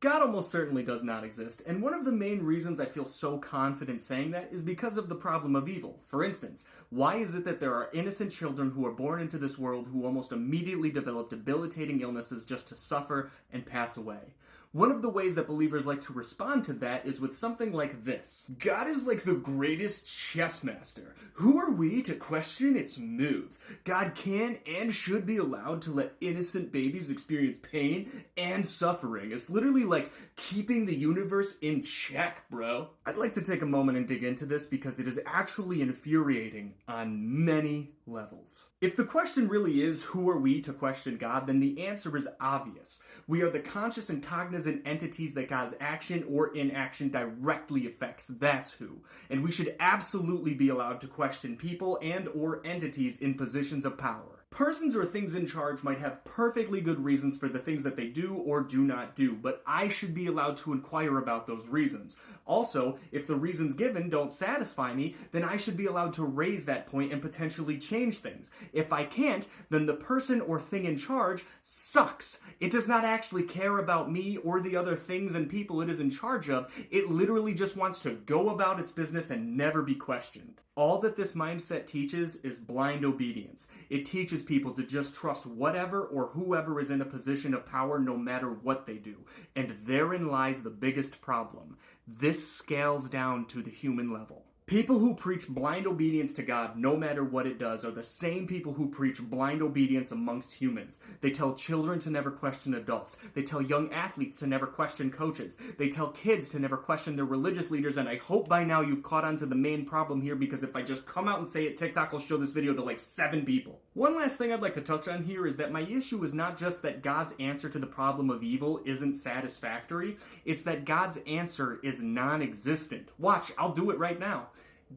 God almost certainly does not exist, and one of the main reasons I feel so confident saying that is because of the problem of evil. For instance, why is it that there are innocent children who are born into this world who almost immediately develop debilitating illnesses just to suffer and pass away? One of the ways that believers like to respond to that is with something like this. God is like the greatest chess master. Who are we to question its moves? God can and should be allowed to let innocent babies experience pain and suffering. It's literally like keeping the universe in check, bro. I'd like to take a moment and dig into this because it is actually infuriating on many levels. If the question really is, who are we to question God, then the answer is obvious. We are the conscious and cognizant entities that God's action or inaction directly affects. That's who. And we should absolutely be allowed to question people and or entities in positions of power. Persons or things in charge might have perfectly good reasons for the things that they do or do not do, but I should be allowed to inquire about those reasons. Also, if the reasons given don't satisfy me, then I should be allowed to raise that point and potentially change things. If I can't, then the person or thing in charge sucks. It does not actually care about me or the other things and people it is in charge of. It literally just wants to go about its business and never be questioned. All that this mindset teaches is blind obedience. It teaches people to just trust whatever or whoever is in a position of power no matter what they do. And therein lies the biggest problem. This scales down to the human level. People who preach blind obedience to God, no matter what it does, are the same people who preach blind obedience amongst humans. They tell children to never question adults. They tell young athletes to never question coaches. They tell kids to never question their religious leaders, and I hope by now you've caught on to the main problem here, because if I just come out and say it, TikTok will show this video to like 7 people. One last thing I'd like to touch on here is that my issue is not just that God's answer to the problem of evil isn't satisfactory, it's that God's answer is non-existent. Watch, I'll do it right now.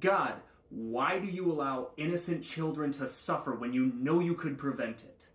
God, why do you allow innocent children to suffer when you know you could prevent it?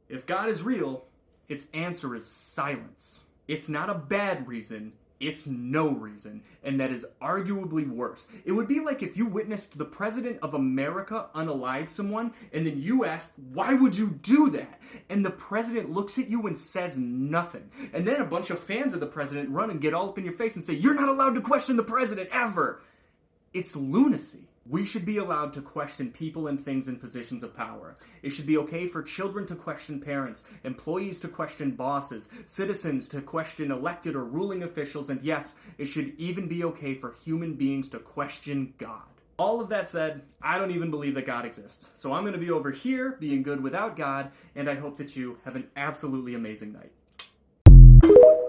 If God is real, its answer is silence. It's not a bad reason. It's no reason, and that is arguably worse. It would be like if you witnessed the President of America unalive someone, and then you asked, why would you do that? And the President looks at you and says nothing. And then a bunch of fans of the President run and get all up in your face and say, you're not allowed to question the President, ever! It's lunacy. We should be allowed to question people and things in positions of power. It should be okay for children to question parents, employees to question bosses, citizens to question elected or ruling officials, and yes, it should even be okay for human beings to question God. All of that said, I don't even believe that God exists. So I'm going to be over here being good without God, and I hope that you have an absolutely amazing night.